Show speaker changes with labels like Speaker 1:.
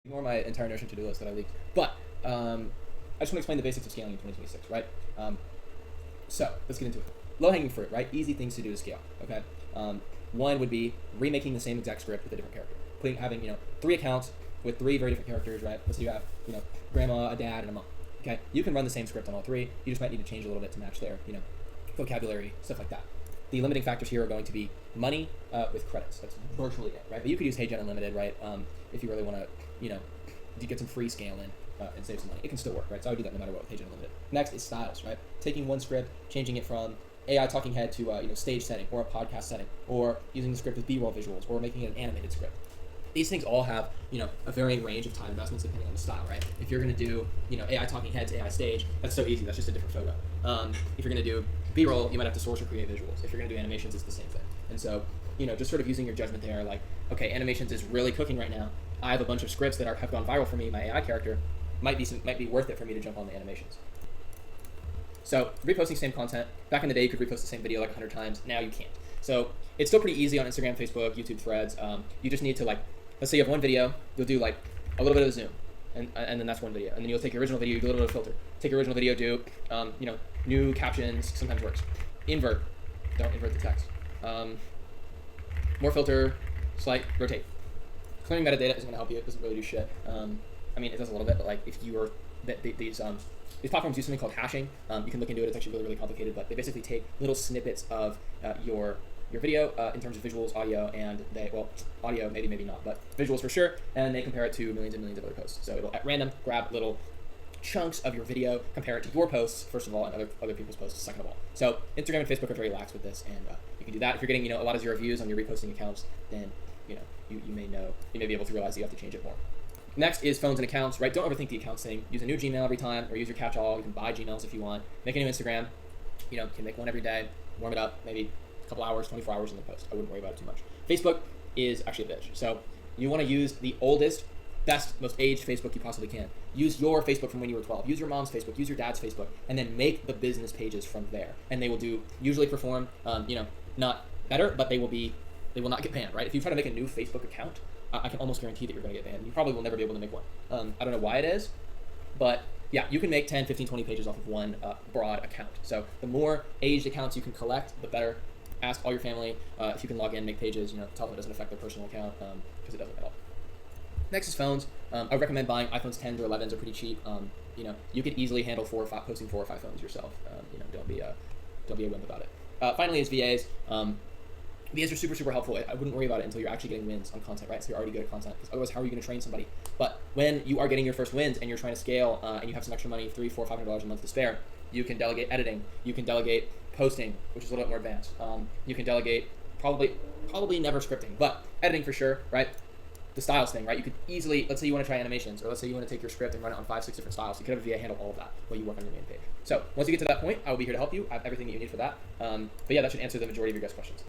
Speaker 1: Ignore my entire Notion to-do list that I leaked. But I just want to explain the basics of scaling in 2026, right? So let's get into it. Low-hanging fruit, right? Easy things to do to scale. Okay. One would be remaking the same exact script with a different character. Having 3 accounts with 3 very different characters, right? Let's say you have grandma, a dad, and a mom. Okay. You can run the same script on all 3. You just might need to change a little bit to match their vocabulary, stuff like that. The limiting factors here are going to be money with credits. That's virtually it, right? But you could use HeyGen Unlimited, right? If you really want to, get some free scale in and save some money. It can still work, right? So I would do that no matter what with HeyGen Unlimited. Next is styles, right? Taking one script, changing it from AI talking head to stage setting or a podcast setting, or using the script with B-roll visuals, or making it an animated script. These things all have a varying range of time investments depending on the style, right? If you're going to do AI talking head to AI stage, that's so easy. That's just a different photo. If you're going to do B-roll, you might have to source or create visuals. If you're going to do animations, it's the same thing. And so just sort of using your judgment there, like, okay, animations is really cooking right now. I have a bunch of scripts that have gone viral for me. My AI character might be worth it for me to jump on the animations. So reposting same content. Back in the day, you could repost the same video like 100 times. Now you can't. So it's still pretty easy on Instagram, Facebook, YouTube Threads. You just need to, like, let's say you have one video, you'll do like a little bit of zoom, and then that's one video. And then you'll take your original video, you do a little bit of filter. Take your original video, do new captions. Sometimes works. Invert. Don't invert the text. More filter. Slight rotate. Clearing metadata isn't going to help you. It doesn't really do shit. It does a little bit, but like if you are these platforms use something called hashing. You can look into it. It's actually really, really complicated, but they basically take little snippets of your video in terms of visuals, audio, and audio maybe not, but visuals for sure, and they compare it to millions and millions of other posts. So it'll at random grab little chunks of your video, compare it to your posts first of all, and other people's posts second of all. So Instagram and Facebook are very lax with this, and you can do that. If you're getting a lot of 0 views on your reposting accounts, then you may be able to realize you have to change it more. Next is phones and accounts, right? Don't overthink the accounts thing. Use a new Gmail every time, or use your catch-all. You can buy Gmails if you want. Make a new Instagram. You can make one every day. Warm it up, maybe a couple hours, 24 hours in the post. I wouldn't worry about it too much. Facebook is actually a bitch. So you want to use the oldest, best, most aged Facebook you possibly can. Use your Facebook from when you were 12. Use your mom's Facebook. Use your dad's Facebook, and then make the business pages from there. And they will usually perform, not better, but they will not get banned, right? If you try to make a new Facebook account, I can almost guarantee that you're going to get banned. You probably will never be able to make one. I don't know why it is, but yeah, you can make 10, 15, 20 pages off of one broad account. So the more aged accounts you can collect, the better. Ask all your family if you can log in, make pages, tell them it doesn't affect their personal account, because it doesn't at all. Next is phones. I recommend buying iPhones 10s or 11s are pretty cheap. You could easily handle posting 4 or 5 phones yourself. Don't be a wimp about it. Finally is VAs. VAs are super, super helpful. I wouldn't worry about it until you're actually getting wins on content, right? So you're already good at content, because otherwise how are you going to train somebody? But when you are getting your first wins and you're trying to scale and you have some extra money, $300, $400, $500 a month to spare, you can delegate editing. You can delegate posting, which is a little bit more advanced. You can delegate probably never scripting, but editing for sure, right? The styles thing, right? You could easily, let's say you want to try animations, or let's say you want to take your script and run it on 5, 6 different styles. You could have a VA handle all of that while you work on your main page. So once you get to that point, I will be here to help you. I have everything that you need for that. But yeah, that should answer the majority of your guys' questions.